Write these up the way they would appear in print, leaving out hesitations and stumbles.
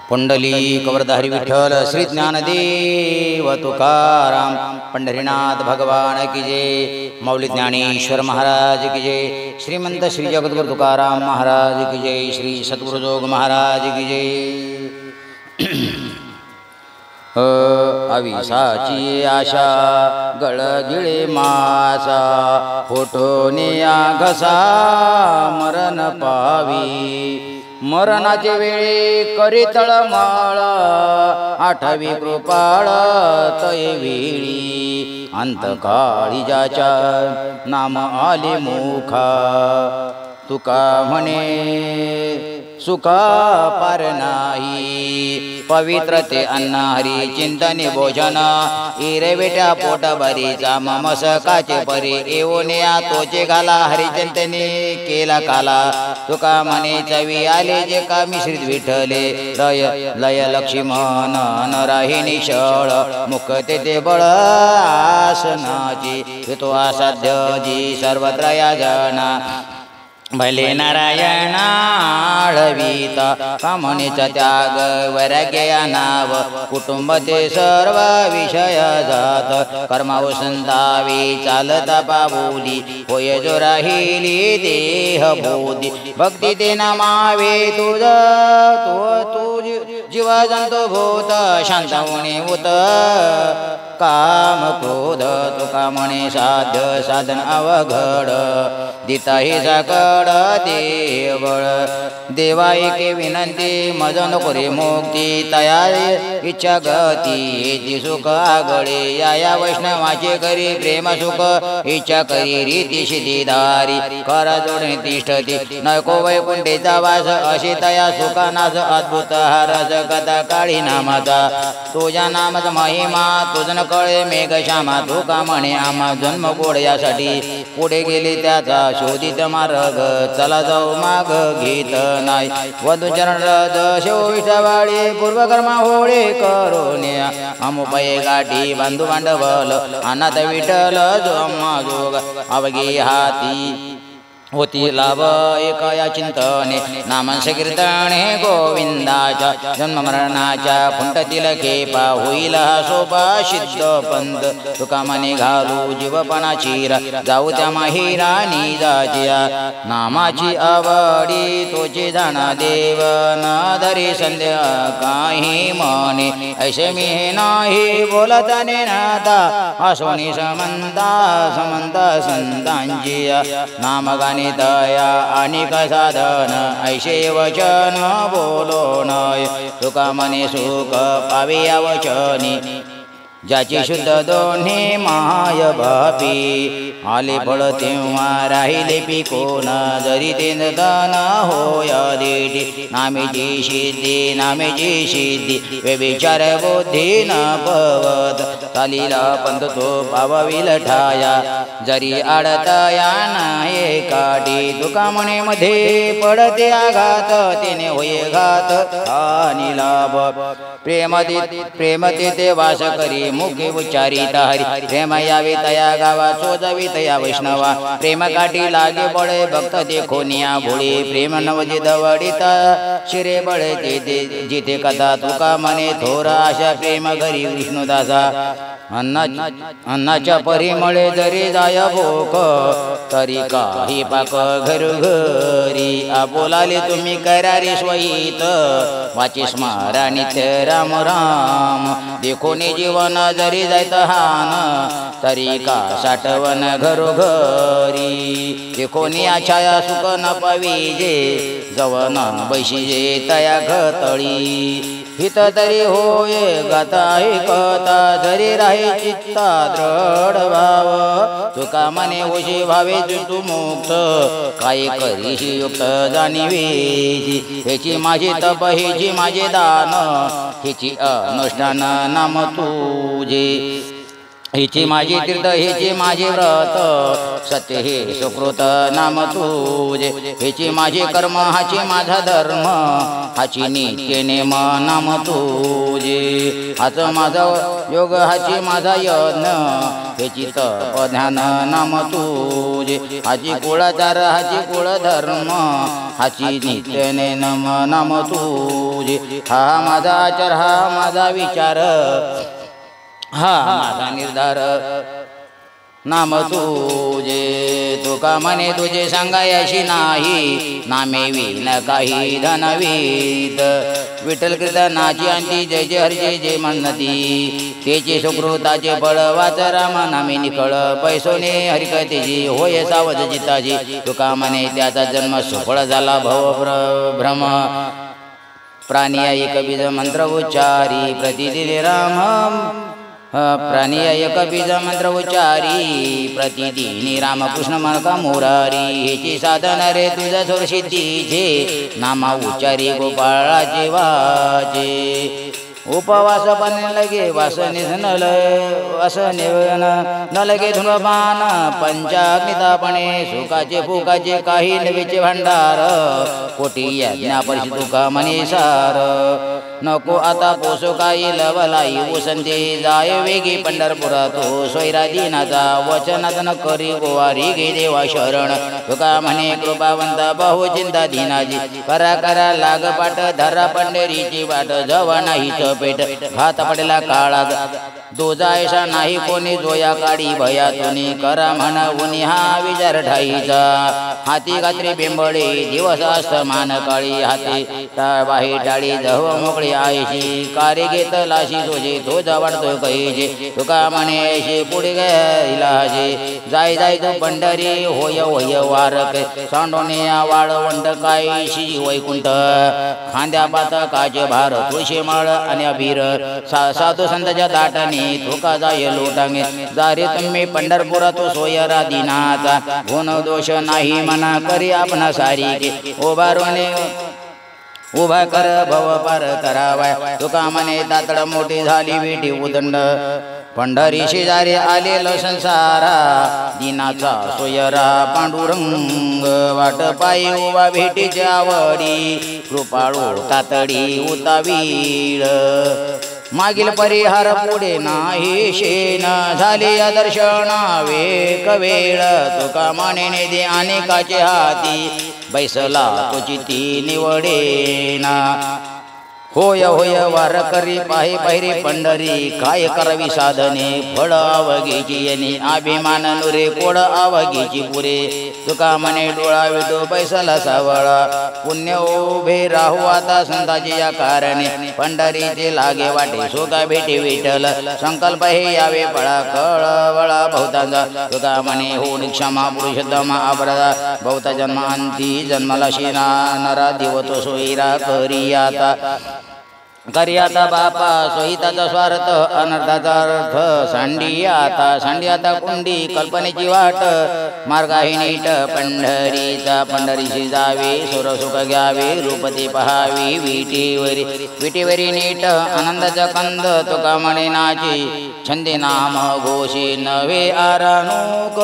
पुंडलिक वरधारी विठ्ठल श्री ज्ञानदेव तुकाराम पंढरीनाथ भगवान की जय। मौली ज्ञानेश्वर महाराज की जय। श्रीमंत श्री जगद्गुरु तुकाराम महाराज की जय। श्री सद्गुरु जोग महाराज की जय। अविसाची आशा गळगिळे मासा फोटोने घसा मरण पावी। मरणाचे वेळे करी तळमळ आठवी कृपाळ तये वेळी अंतकाळी ज्याच्या नाम आले मुखा तुका म्हणे सुखा पार नाही। पवित्र ते अन्न हरी चिंतने भोजन इरे बेट्या पोट भरीचा ममसकाचे परी येऊनिया तोचे घाला हरिचिंतने केला काला तुका म्हणे चवी आले जे का मिश्रित विठ्ठले लय लय लक्ष्मण न राही निशळ मुक्ते ते बळ आसनाची तो असाध्य जी सर्वत्र या जना भले नारायण आळविता कामनेचा त्याग वैराग्य नाव कुटुंब ते सर्व विषय जात कर्माव संतावी चालता पाबोली होय जो राहिली देह बोधी भक्ती ते नमावे तुझ तू जीव जंतु भूत शांत होणे उत काम क्रोध तुका म्हणे साध्य साधन अवघड दिताही साकड देवळ देवाईके विनंती मज नको रे मुक्ती तया इच्छा गती ती सुख आगळे या वैष्णवाचे करी प्रेम सुख इच्छा करी रीती सिद्धीधारी कर जोडणे तिष्ठती नको वैकुंठेचा वास अशी तया सुखानास अद्भुत हारस कथा काळी नामाचा तुझ्या नामाचा महिमा तुझन कळे मेघ श्यामा तुका म्हणे आम्हा जन्म गोड यासाठी पुढे गेले त्याचा शोधित मार्ग चला जाऊ माग घेत नाही वधूचरण रज शेव विठवाळी पूर्वकर्मा होळे करोन्या अमुपये गाठी बांधू भांडवल अनाथ विठ्ठल जो अम्मा जोग अवघी हाती होती लाभ एकया चिंतने नामांश कीर्तने गोविंदाच्या जन्म मरणाच्या फुंटतील खेपा होईल हा सोपा सिद्ध पंत तुका मने घालू जीवपणाची जाऊ त्या माहिरा निजाच्या नामाची आवडी तोची जाणा देव न धरी संध्या काही मने ऐसे मी नाही बोलताने नाता असोनी समंता समंता संतांची नामगाने दया अनेक साधन ऐशे वचन बोलो नय तुका मने सुख पावे या वचनी ज्याची शुद्ध दोन्ही माय बापी आले फळ तेव्हा राहिले पिकोन जरी तेन दान होय देठी नामेची सिद्धी व्यभिचार बुद्धी न पवत चालीला पंत तो पावविल ठाया जरी आडतया नाही काठी तुका म्हणे मध्ये पडते आघात तिने होय घात आणि लाभ प्रेमते ते वास करी मुखे उच्चारित हरी प्रेम यावे तया गावा चोजवी तया वैष्णवा प्रेम काठी लागे बळे भक्त देखोनिया भोळे प्रेम नवजी दवडिता शिरे बळे जिथे कथा तुका म्हणे थोर आशा प्रेम घरी विष्णुदासा अन्नाच्या परिमळे जरी जाय भोक तरी काही पाक घरोघरी बोलाले तुम्ही करारी स्वहित वाची स्मरणित राम राम देखोनी जीवन जरी जायत हान तरी का साठवण घरोघरी देखोनी छाया सुख न पाविजे जवन बैशीजे तया घतळी हित तरी होय गाता कथा जरी राही चित्ता दृढ भाव तुका मने होशी भावे तू मुक्त काही करीशी युक्त जाणीवेची हेची माझी तप हेची माझे दान हेची अनुष्ठान नाम तुझे हिची माझी तीर्थ हिची माझी व्रत सत्य हे सुकृत नाम तुझे हिची माझी कर्म हाची माझा धर्म हाची नित्य नेम नाम तुझे हाच माझा योग हाची माझा यज्ञ हेची तप ध्यान नाम तुझे हाची कुळाचार हाची कुळ धर्म हाची नित्य नेम नाम तुझे हा माझा आचार हा माझा विचार हा माझा निर्धार नाम तुझे तुका म्हणे तुझे सांगायशी नाही नामे विन काही धनवीत विठ्ठल कीर्तनाची अंती जय जय हरी जय म्हणती तेचे सुकृताचे फळ वाच राम नामे निकळ पैसोने हरिकतेची होय सावध चित्ताची तुका म्हणे त्याचा जन्म सुफळ झाला भव भ्रम प्राणी एक बीज मंत्र उच्चारी प्रतिदिने राम प्राणी एक बीज मंत्र उच्चारी प्रतिदिनी रामकृष्ण मनका मुरारी हेची साधन रे तुझा सोर सिद्धीचे नामा उच्चारी गोपाळाचे वाचे उपवास पण लगे वास निधनल वासने न लगे धुमपान पंचाग्नितापणे सुखाचे फुकाचे काही नवेचे भांडार कोटी यज्ञा परिषद तुका म्हणे सार नको आता पोसो काही लवलाई उसंते जाय वेगी पंढरपुरा तो सोयरादीनाचा वचनात न करी गोवारी गे देवा शरण तुका म्हणे कृपावंत बहु चिंता दिनाजी करा करा लाग पाट धरा पंढरीची वाट जवा नाही पेट घात पडला काळा दो जायसा नाही कोणी जोया काढी भयातुनी करा म्हणा उनी हा विचार ठाईचा हाती गात्री बेंबळे दिवस अस्तमान काळी हाती बाही टाळी जव मोकळी आयशी कार्य घेत लाशी तुझे तो जवळतो कहीचे तुका म्हणे पुढे गेलाजे जाय जाय तो पंढरी होय होय वारक सांडोने वाळवंट कायशी वैकुंठ खांद्या पातकाचे भार तुळशी माळ आणि अभीर साधू संतांच्या दाटाने तुका जाय लोटांगे जारे तुम्ही पंढरपुरा तो सोयरा दिनाचा गुण दोष नाही मना करी आपणा सारी उभारोने उभा कर भव पार करावाय तुका म्हणे तातड मोठी झाली विठी उदंड पंढरी शेजारी आलेलो संसारा दिनाचा सोयरा पांडुरंग वाट पायी उभा भेटीची आवडी कृपाळू तातडी उतावीळ मागील परिहार पुढे नाही शेन झाले दर्शना वेक वेळ तुका म्हणे दे अनेकाचे हाती बैसला तुझी ती निवडेना होय होय वार करी पाहे पाहिरे पंढरी काय करावी साधने फळ आवगीची येणे अभिमान नुरे कोड आवगीची पुरे तुका म्हणे डोळा विटो बैसला सावळा पुण्य उभे राहू आता संताची या कारणे पंढरीचे लागे वाटे सोका भेटे विठल संकल्प हे यावे पळा कळवळा बहुतांचा तुका म्हणे होऊन क्षमा पुरुषोत्तमा अपराधा बहुता जन्मांती जन्माला शेना नरा दिवतो सोयरा करी आता बापा सोहिताचा स्वार्थ अनर्थाचा अर्थ सांडी आता कुंडी कल्पनेची वाट मार्गाही नीट पंढरीचा पंढरीशी जावे सुरसुख घ्यावे रूपते पहावी विटीवरी नीट आनंदाचा कंद तुका म्हणे नाची छंदे नाम घोषे नवे आरानुक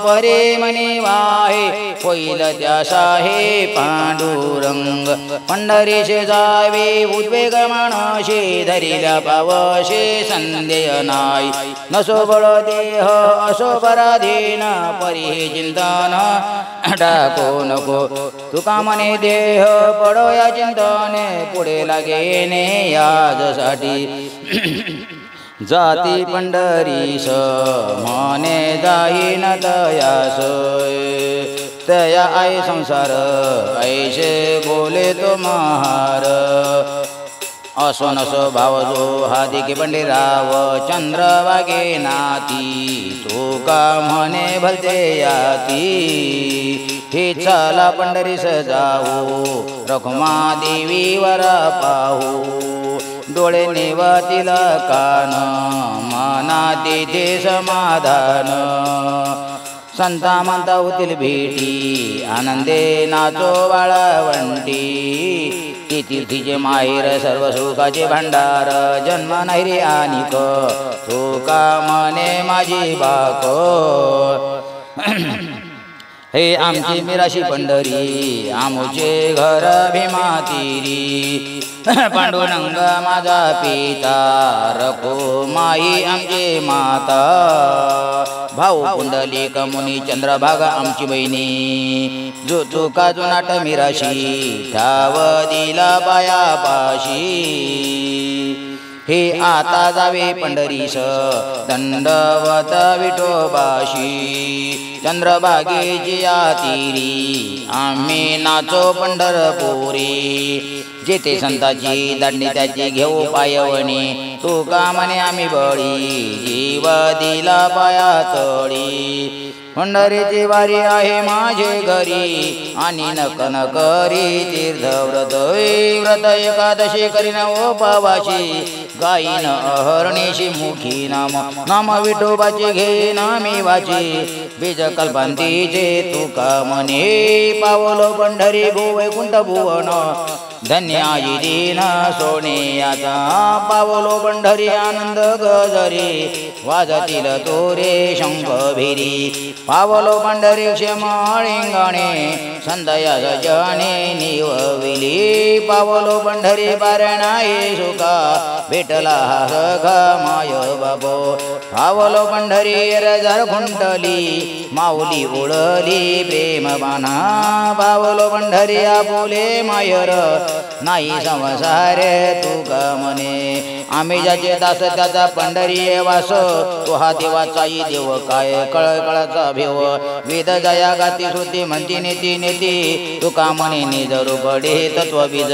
परे म्हणे वाहे होईल त्यासा हे पांडुरंग पंढरीशे जावे उद्वेग मानशे धरिला पावशे संदेह नाय नसो बळ देह असो पराधीन परी चिंतन टाको नको तुका म्हणे देह पडो या चिंतने पुढे लागेने याजसाठी जाती पंढरीस मने जाईन तयास तया आई संसार ऐसे बोले तो महार असो नसो भाव जो हादिके पंडिराव चंद्र वागे नाती तुका म्हणे भलते याती हे चला पंढरीस जाऊ रखुमा देवी वरा पाहू डोळे निवातील कान मना तेथे समाधान संता म्हणता होतील भेटी आनंदे नाचो वाळवंटी ती तीर्थीचे माहेर सर्व सुखाचे भांडार जन्म नाही रे आनिक तुका मने माझी बाको हे आमची मिराशी पंढरी आमुचे घर भीमातीरी पांडुरंग माझा पिता रखो माई आमचे माता भाऊ पुंडलिक मुनी चंद्रभागा आमची बहिणी जो चुका जुनाट मिराशी ठाव दिला पायापाशी हे आता जावे पंढरीस दंडवत विठोबाशी चंद्रभागेची तीरी आम्ही नाचो पंढरपुरी जेथे संताची दंडी त्याची घेऊ पायवणी तुका म्हणे आम्ही बळी जीव दिला पाया तळी पंढरीची वारी आहे माझे घरी आणि नक न करी तीर्थव्रत व्रत एकादशी करीन उपवाशी गाईन अहरणीशी मुखी नाम नाम विठोबाचे घे नामी वाची बीज कल्पांतीचे तुका म्हणे पावलो पंढरी भू वैकुंठ भुवन धन्य आजी दीन सोनियाचा पावलो पंढरी आनंद गजरी वाजतील तोरे शंख भिरी पावलो पंढरी क्षमाळिंगणे संदया जने निवविली पावलो पंढरी पारणाये सुखा भेटला सख माय बाबो पावलो पंढरी रजार खुंटली माऊली उडली प्रेम बाणा पावलो पंढरी आपुले मायर नाही संसार तुका म्हणे आम्ही ज्याचे दास त्याचा पंढरी वास तो हा देवाचाही देव काय कळकळाचा भेव वेद जया गाती श्रुती म्हणती नेती नेती तुका म्हणे निज रूपडे तत्व बीज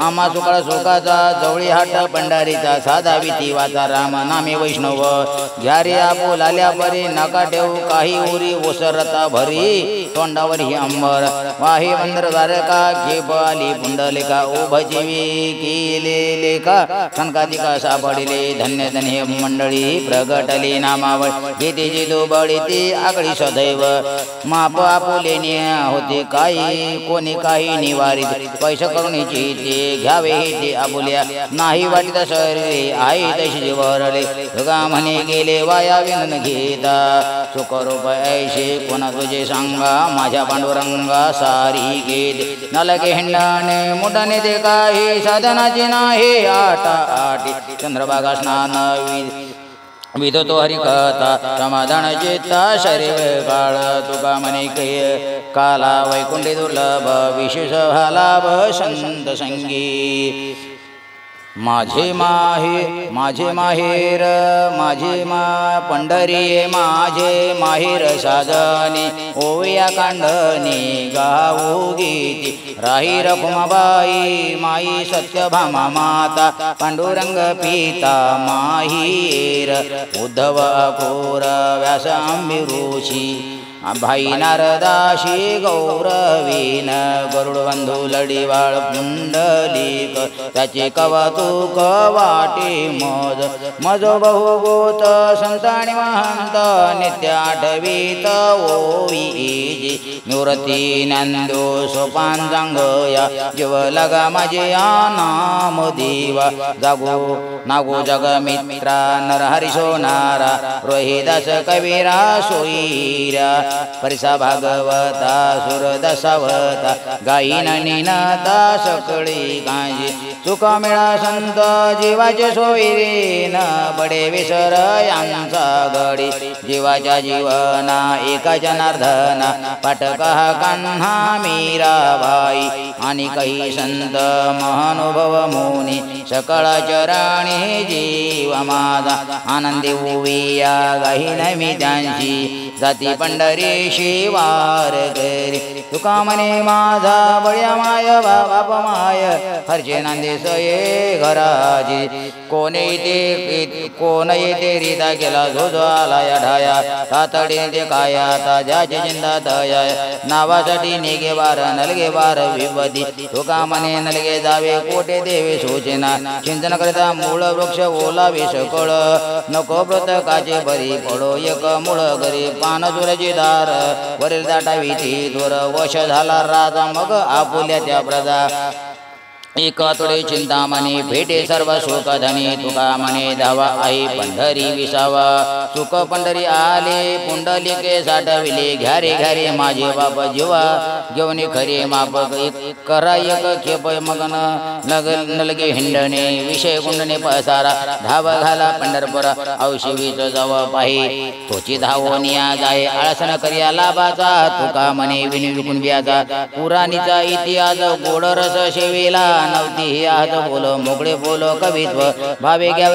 आम्हा सुकाळ सुखाचा जवळी हाट पंढरीचा साधा विधी वाचा राम नामे वैष्णव घ्यारे आपुल आल्या परी नका ठेवू काही उरी ओसरता भरी तोंडावर ही अंबर वाही मंदिर द्वारका घेप आली पुंडलिका उभजीवी केलेले का कनकाधिका सापडले धन्य धन्य मंडळी प्रगटली नामावळ गीतेची दुबळी ती आगळी सदैव माप आपुले होते काही कोणी काही निवारित पैसे करुणीची ते घ्यावे ते आपुल्या नाही वाटित शरीरे आई तशी वरले तुका म्हणे गेले वाया विनन घेता सुखरूप ऐशे कोणा तुझे सांगा माझ्या पांडुरंगा सारी गेले नलके हिंडाने मुठाने ते काही साधनाची नाही आटा आटी चंद्रभागा स्नान विधतो हरिकथा समाधान चेता शरीर काळ तुका म्हणे कै काला वैकुंठी दुर्लभ विशेष लाभ संत संगी माझे माहेर माझे पंढरी माझे माहेर साजनी ओविया कांडणी गाऊ गीती राही रखुमाबाई माई सत्यभामा माता पांडुरंग पिता माहीर उद्धव अकोर व्यास आंबी ऋषी भाई नारदाशी गौरवीन गरुडबंधू लढीवाळ पुंडलिक त्याचे कवातुक वाटे मज मजो बहुगोत संतानी महंत नित्य आठवीत ओवी निवृत्ती नंदो सोपान जांगया जीव लगा माझे नाम देवा जागो नागो जगमित्रा नरहरी सोनारा रोहिदास कवीरा सोईरा परिसा भागवता सुरदसावता गायीन निनाता सकळी कांजी सुखा मिळा संत जीवाचे सोयीरे न पडे विसर यांचा गडी जीवाच्या जीवना एका जनार्दना पाठका कान्हा मीराबाई आणि काही संत महानुभव मुनी सकळ चरणी जीव माझा आनंदी उविया गायीन मी त्यांची जाती पंढरी शिवार करे तुका म्हणे माझा बळ्या माय बाप माय हरचे नांदे सये घराजी कोण येते रिता केला झोझो आला या ढाया तातडीने ते काया ताज्याचे चिंता दया नावासाठी निगे बार नलगे बार विपदी तुका म्हणे नलगे जावे कोटे देवे सूचना चिंतन करता मूळ वृक्ष ओलावे सकळ नको प्रतकाचे बरी पडो एक मूळ गरी पानदुराचे दार वरील दाटावी ती दूर वश झाला राजा मग आपुल्या त्या प्रजा एक तुडे चिंतामणी भेटे सर्व सुख धनी तुका म्हणे धावा आई पंढरी विसावा सुख पंढरी आले पुंडलिके साठविले घ्यारे घ्यारे माझे बाप जीवा घेऊन खरे मापक करा एक खेप मगन नलगे हिंडणे विषय गुंडणे पसारा धाव घाला पंढरपुरा औशिवीच जव पाही तोची धावनिया जाय आळसन करिया लाभाचा तुका म्हणे विनिविकून व्याजा पुराणीचा इतिहास गोडरस शेवेला नवती हे आज बोल मोकळे बोल कवित्व भावे घ्या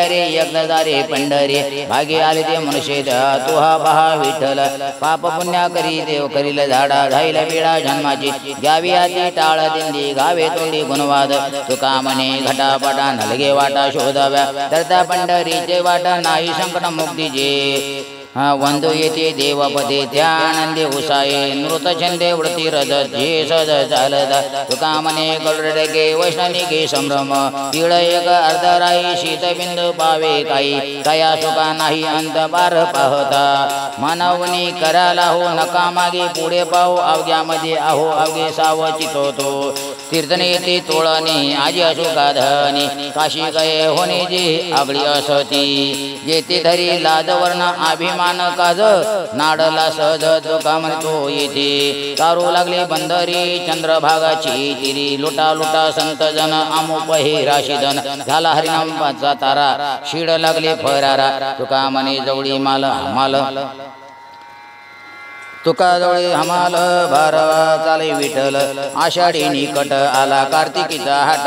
रे यज्ञदारे पंढरी भागे आले ते मनुष्य तू हा पहा विठ्ठल पाप पुण्या करी देव करील झाडा झाईला वेळा जन्माची घ्यावी आधी टाळ दिंडी गावे तोडी गुणवाद तुका म्हणे घटापटा नलगे वाटा शोधाव्या तर त्या पंढरीचे वाटा नाही संकट मुक्तीचे वंदो येते देवपदे त्यानंदे उसाये नृत छंदे वृत्ती रज जे सज चालत तुका म्हणे गरुडगे वैष्णनिके संभ्रम तिळ एक अर्धराई शीतबिंदू पावे काही कया सुका नाही अंत बार पाहता मानवनी कराला हो नका मागे पुढे पाहू अवघ्यामध्ये आहो अवघे साव चितोतो कीर्तन येते तोळणी आजी अशोका धनी काशी गये होणे जे आगळी असती येते धरी लाजवर्ण अभिमान काज नाडला सहज तुका म्हणतो येथे तारू लागले बंदरी चंद्रभागाची तिरी लुटा लुटा संत जन अमुप हे राशीधन झाला हरिनामाचा तारा शिड लागले फरारा तुका म्हणे जवळी माल माल तुका जवळे हमाल भारवा चाले विठ्ठल आषाढी निकट आला कार्तिकीचा हाट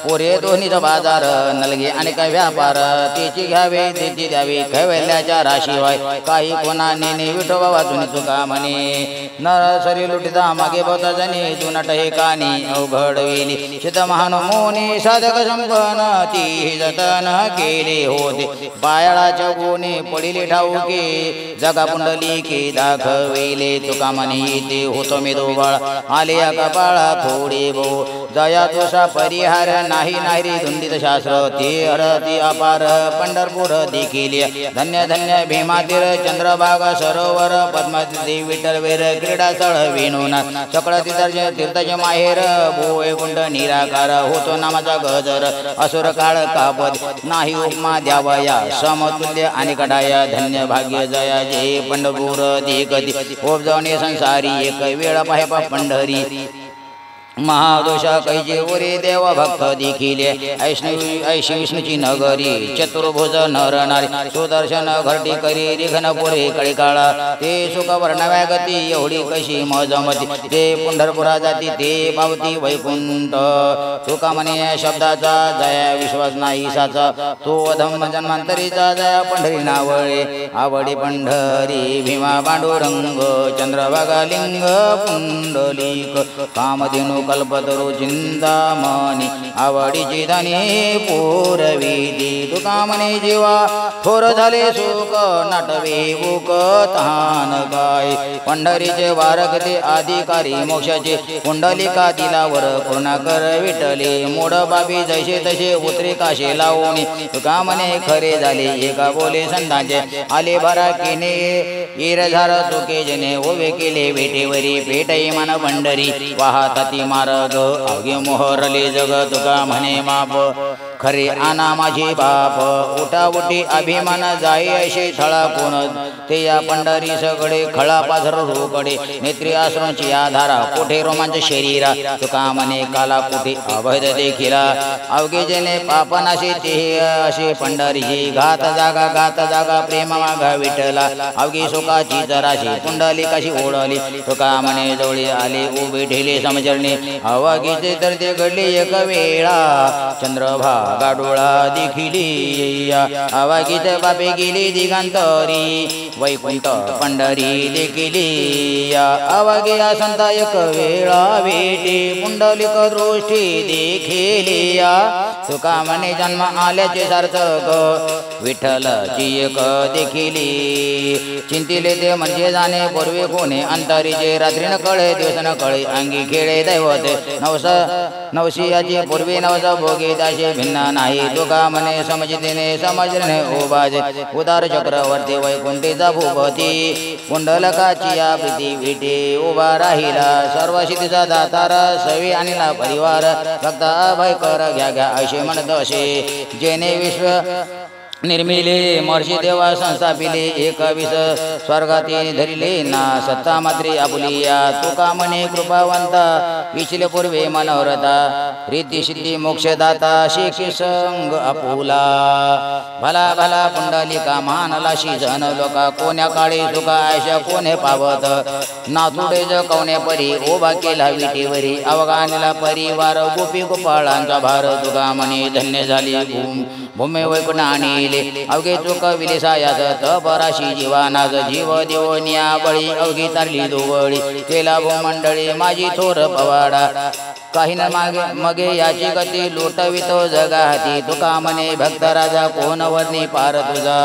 पोरे दोन्हीचा बाजार नलगे अनेक व्यापार तेची घ्यावे तेची द्यावे खैवल्याच्या राशी वाय काही कोणा नेने विठोबा वाचून तुका म्हणे नरसरी लुटिता मागे बोता जनी जुनट हे कानी अवघड वेली शित महान मोनी साधक संपन्न ती जतन केले होते पायाळाच्या गुणे पडिले ठाऊके जगा पुंडलिके दाखवे तुका म्हणे येते होतो मी दोबाळ आले कपाळा थोडे भो जया दोषा परिहार नाही नाही रे धुंदित शास्त्र ते अरती अपार पंढरपूर देखील धन्य धन्य भीमातीर चंद्रभागा सरोवर पद्माती विठ्ठल वेर क्रीडास्थळ वेणूनाथ चक्र तीर्थाचे माहेर भोय कुंड निराकार होतो नामाचा गजर असुर काळ कापद नाही उपमा द्यावया समतुल्य आणि कडाया धन्य भाग्य जया जय पंढरपूर देखती जाणे संसारी एक वेळा पाहे पंढरी महादोषा कैजे वरे देव भक्त देखील ऐशी विष्णूची नगरी चतुर्भुज नर नारी सुदर्शन घरटी करी रिघनपुरे कळी काळा ते सुख वर्णव्या गती एवढी कशी मजमती ते पंढरपुरा जाती ते पावती वैकुंठ तुका म्हणे शब्दाचा जया विश्वास नाही साचा तो धम्म जन्मांतरीचा जया पंढरी नावळे आवडी पंढरी भीमा पांडुरंग चंद्रभागा लिंग पुंडलिक कामधेनु कल्पतरू चिंतामणी आवडीची धनी पूरविधी तुका म्हणे जीवा थोर झाले सुख नाटवे बुक तहान गाय पंढरीचे वारकते अधिकारी मोक्षाचे पुंडलिका दिलावर पूर्ण कर विठ्ठले मोड बाबी जैसे तसे उतरे काशे लावणी तुका म्हणे खरे झाले एका बोले संतांचे आले भरा केने येर झार तुके जने उभे केले वेटेवरी पेटई मन पंढरी वाहताती मार्ग अवघे मोहरले जग तुका म्हणे माप खरे आना माझे बाप उठाउटी अभिमान जाई असे थळा कोण ते या पंढरी सगळे खळा पाझर रोकडे नेत्री आश्रमची आधारा कोठे रोमांच शरीरा तुका म्हणे काला कोठे अवैध देखिला अवघे जने पापनाशे ते असे पंढरीची घात जागा प्रेम मागा विठ्ठला अवघी सुखाची जराशी पुंडली कशी ओढली तुका म्हणे जवळी आले उभे ठेले समजणे अवघीचे तर ते घडले एक वेळा चंद्रभागा डोळा देखिली अवघीचे बापे गेली दिगांतरी वैकुंठ पंढरी देखिली अवघे संता एक वेळा भेटे पुंडलिक दृष्टी देखिली तुका म्हणे जन्म आल्याचे सार्थक विठ्ठलची एक देखिली चिंतिले ते म्हणजे जाणे पूर्वी कोणे अंतरीचे रात्री न कळे दिवस न कळे अंगी खेळे दैवते नवसियाची पूर्वी नवस भोगे दाशे भिन्न भिन्न नाही तुका म्हणे समजतेने समजणे ओबाजे उदार चक्रवर्ती वैकुंठीचा भूपती कुंडलकाची या प्रीती विटे उभा राहिला सर्व सिद्धीचा दातार सवी आणला परिवार फक्त अभय कर घ्या असे म्हणत असे जेने विश्व निर्मिले महर्षी देवा संस्थापिले एकविस स्वर्गाती धरिले ना सत्ता मात्रे आपुलिया तुका म्हणे कृपावंता विचले पूर्वे मनोरथा रिद्धी सिद्धी मोक्षदाता शेखी संग आपुला भला भला पुंडलिका मानलाशी जन लोका कोण्या काळी तुका आयशा कोणे पावत नाथुडे ज कवणे परी उभा केला विटीवरी अवगानेला परिवार गोपी गोपाळांचा भार तुका म्हणे धन्य झाली भूमे वैकुंठ आणिले अवघे चुक विलेसायास तपराशी जीवानाज जीव देवनिया बळी अवघी तारली दोवळी केला भूमंडळी माझी थोर पवाडा काही न मागे मगे याची गती लुटवितो जगा हाती तुका म्हणे भक्त राजा कोण वर्णी पार तुझा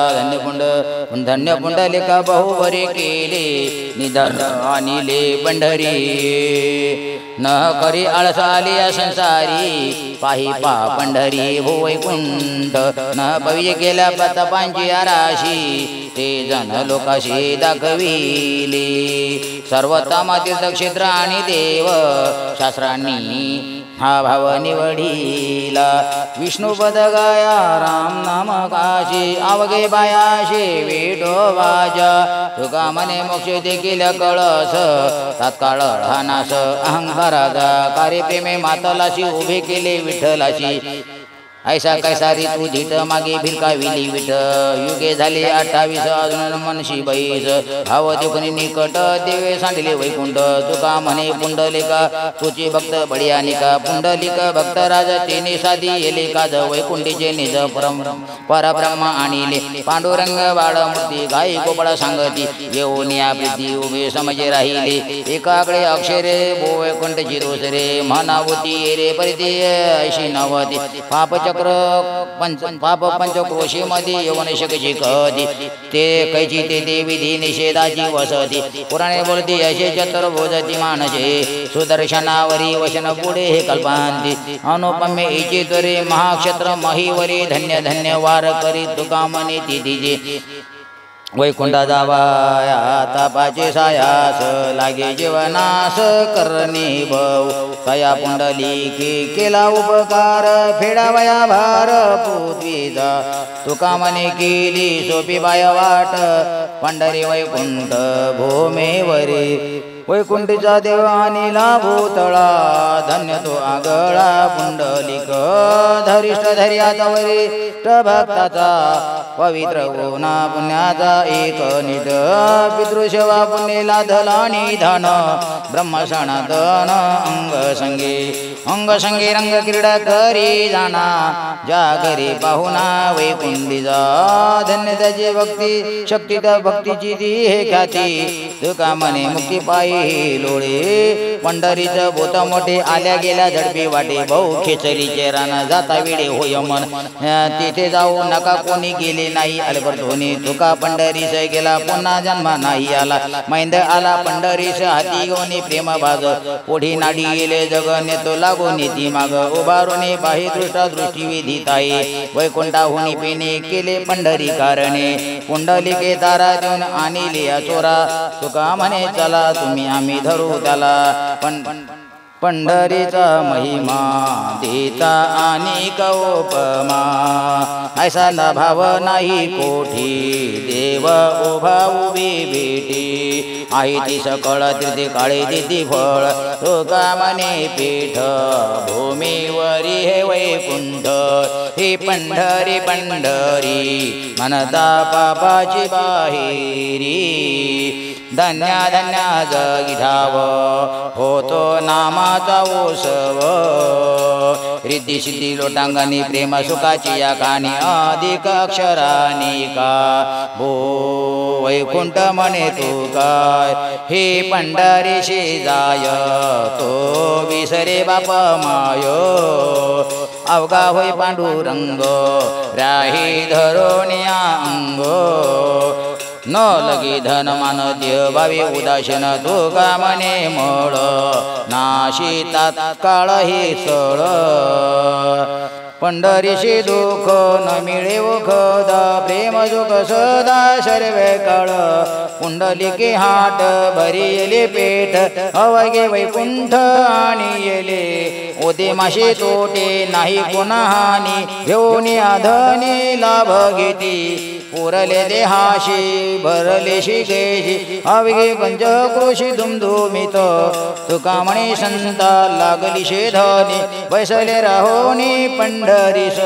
धन्य पुंडलिका बहु बरे केले निधन आणिले पंढरी न करी आळसाली संसारी पाही पा पंढरी भो वैकुंठ न पविय केल्या प्रतापांची आराशी ते जन लोकाशी दाखविले सर्वोत्तम तीर्थक्षेत्र आणि देव शास्त्रांनी हा भाव निवडीला विष्णुपद गाया राम नाम काशी अवघे बायाशे विठोबाच्या तुका म्हणे मोक्ष देखील कळस तात्काळ हानास अहंकाराचा कार्यप्रेमे मातलाशी उभे केले विठ्ठलाशी ऐसा कैसा री तू धीट मागे भिरकाविली विठ युगे झाले 28 अजून मनशी बैस भाव देखुनी निकट देवे सांडले वैकुंठ तुका म्हणे पुंडलिका तुची भक्त बडिया निका पुंडलिक भक्त राजा तेने साधी येले काज वैकुंठीचे निज परब्रह्म आणिले पांडुरंग बाळ मूर्ती गाई गोपाळा सांगती येऊनिया प्रीती उभे समजे राहिले एकाकडे अक्षरे भो वैकुंठची दुसरे मनावती रे परिती ऐशी नवती पाप पाप पंचक्रोशी मध्ये येऊन शकची कधी ते कैची ते विधी निषेधाची वसती पुराणे बोलती असे चतुर्भुजती मानसे सुदर्शनावरी वचन पुढे हे कल्पांती अनुपम्य इचे तरी महाक्षत्र महीवरी धन्य धन्य वार करी तुका म्हणे ती तिजे वैकुंठा जावाया तापाचे सायास लागे जीवनास करणे भव तया पुंडलिके केला उपकार फेडावया भार पृथ्वीचा तुका म्हणे केली सोपी बाय वाट पंढरी वैकुंठ भूमेवरी वैकुंठीचा देव आणिला भूतळा धन्य तो आगळा पुंडलिक धरिष्ठ धैर्याचा वरिष्ठ भक्ताचा पवित्र गुणा पुण्याचा एक निध पितृसेवा पुण्येला धला निधन ब्रह्मसनातन अंगसंगे रंग क्रीडा करी जाणा ज्या घरी पाहुणा वैकुंठीचा धन्य त्याची भक्ती शक्ती त्या भक्तीची ती हे ख्याती तुका म्हणे मुक्ती पायी लोळे पंढरीचं बोत मोठे आल्या गेल्या झडपी वाटे भाऊ खेचरीचे रान जाता वेळे होय मन तिथे जाऊ नका कोणी गेले नाही अलबर धोनी तुका पंढरीस गेला पुन्हा जन्म नाही आला मैंद आला पंढरीस हाती घेऊन प्रेम बाज पुढे नाडी गेले जग नेतो लागून ती माग उभारून बाही दृष्टा दृष्टी विधित आहे वैकुंठाहुनी पेने केले पंढरी कारणे पुंडलिके तारा देऊन आणिले चोरा तुका म्हणे चला तुम्ही आम्ही धरू त्याला पंढरीचा महिमा देता आणि कौपमा ऐसा न भाव नाही कोठी देव उभा उभी भेटी आई ती सकळ तीर्थे काळे देती फळ तुका म्हणे पीठ भूमीवरी हे वैकुंठ हे पंढरी पंढरी मनता पापाची बाहेरी धन्या धन्या जगिधाव होतो नामाचा ओसव रिद्धी सिद्धी लोटांगणी प्रेम सुखाची या कानी अधिक अक्षरानी का भो वैकुंठ म्हणे तू काय हे पंढरीशी जाय तो विसरे बाप माय अवघा होय पांडुरंग राही धरोनिया अंग न लगी धन मान देह भावी उदासीन तुका म्हणे मळ नाशी तात्काळ हे सळ पंढरीशी दुःख न मिळे ओखदा प्रेम सुख सदा सर्व काळ पुंडलिके हाट भरी येले पेठ अवघे वैकुंठ आणि येले ओते माशे तोटे नाही कोणा हानी घेऊन आधनी लाभ घेती पुरले देहाशी भरले शिकेशी अवघे पंचक्रोशी धुमधुमित तुका म्हणे संता लागली शेधनी बैसले राहोनी पंढरीस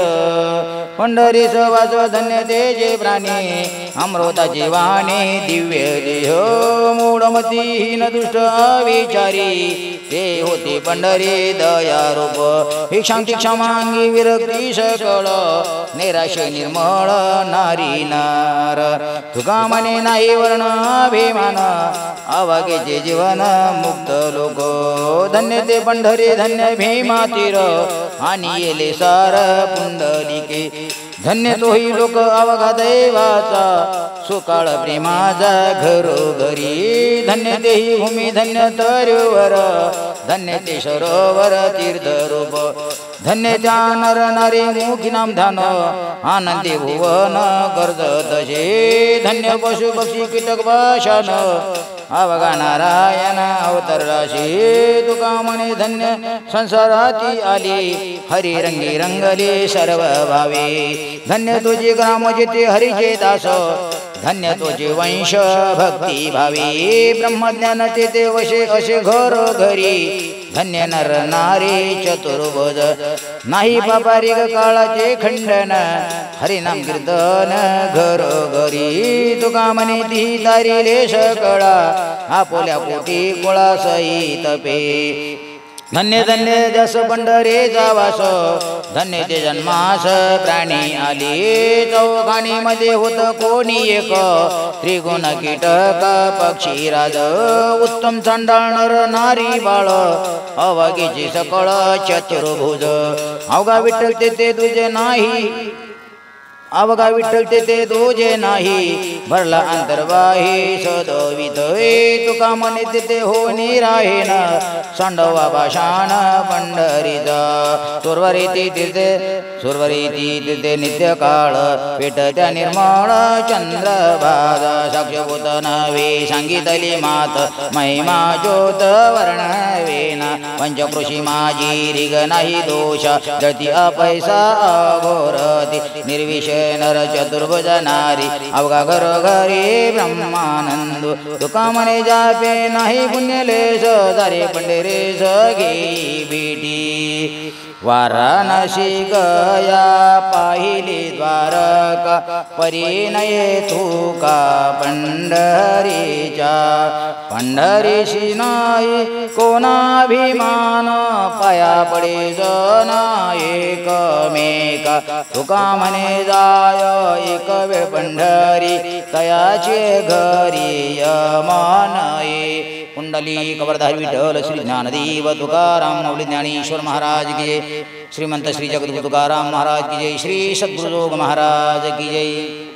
पंढरीस वाचो धन्य तेजे प्राणी अमृताची वाणी दिव्य देह मूढमती हीन दुष्ट अविचारी ते होते पंढरी दयारूप भिक्षांची क्षमांगी विरक्ती सकळ निराशे निर्मळ नारी नार तुका म्हणे नाही वर्ण अभिमान अवागेचे जीवन मुक्त लोक धन्य ते पंढरी धन्य भीमा तीर आणि येले सार पुंडलिके धन्य तोही लोक अवघा दैवाचा सुकाळ प्रेमाचा घरोघरी धन्य तेही भूमी धन्य तरुवर धन्य ते सरोवर तीर्थरूप धन्य त्या नर नारी मुखी नाम ध्यान आनंदी भुवन कर्ज तसे धन्य पशु पक्षी कीटक भाषान अवघा नारायण अवतरराशी तुका म्हणे धन्य संसाराती आली हरी रंगी रंगले सर्व भावे धन्य तुझे ग्राम जिथे हरीचे दास धन्य तुझे वंश भक्ती भावी ब्रह्मज्ञान तेथे वशे असे घर घरी धन्य नर नारी चतुर्भुज नाही पापारिक काळाचे खंडन हरिनाम कीर्तन घरोघरी तुका म्हणे ती तारिले सकळा आपोल्या पोटी कुळा सहित पे धन्य धन्य जस पंढरीचा वास धन्य ते जन्मास प्राणी आली चौघाणी मध्ये होत कोणी एक त्रिगुण कीटक पक्षी राज उत्तम चांडाळ नर नारी बाळ अवागीची सकळ चतुर्भुज अवघा विठ्ठल ते तुझे नाही अवघा विठ्ठल ते तुझे नाही भरला अंतर्वाही सदवित तुका म्हणे तेथे होणी राहीन सांडवा भाषाण पंढरीचा सुरवरी तीर्थे नित्य काळ पेटत्या निर्मळ चंद्रभाग साक्षभूत नवे सांगितली मात महिमा ज्योत वर्णवेन पंचकृषी माझी रिग नाही दोष जळती अपैसा अघोरती निर्विषय नर चतुर्भुज नारी अवघा घरोघरी ब्रह्मानंद तुका म्हणे जापे नाही पुण्यलेश दारे पंढरीस घेई भेटी वाराणसी गया पाहिली द्वारका परिणये तुका पंढरीच्या पंढरीशी नाही कोणाभिमान पाया पडे जन एकमेका तुका म्हणे जाय एक वेळ पंढरी तयाचे घरी यमनये कुंडली कवरधारी विठ्ठल श्री ज्ञानदेव तुकाराम माऊली ज्ञानेश्वर महाराज की जय श्रीमंत श्री जगद्गुरु तुकाराम महाराज की जय श्री सद्गुरु महाराज की जय।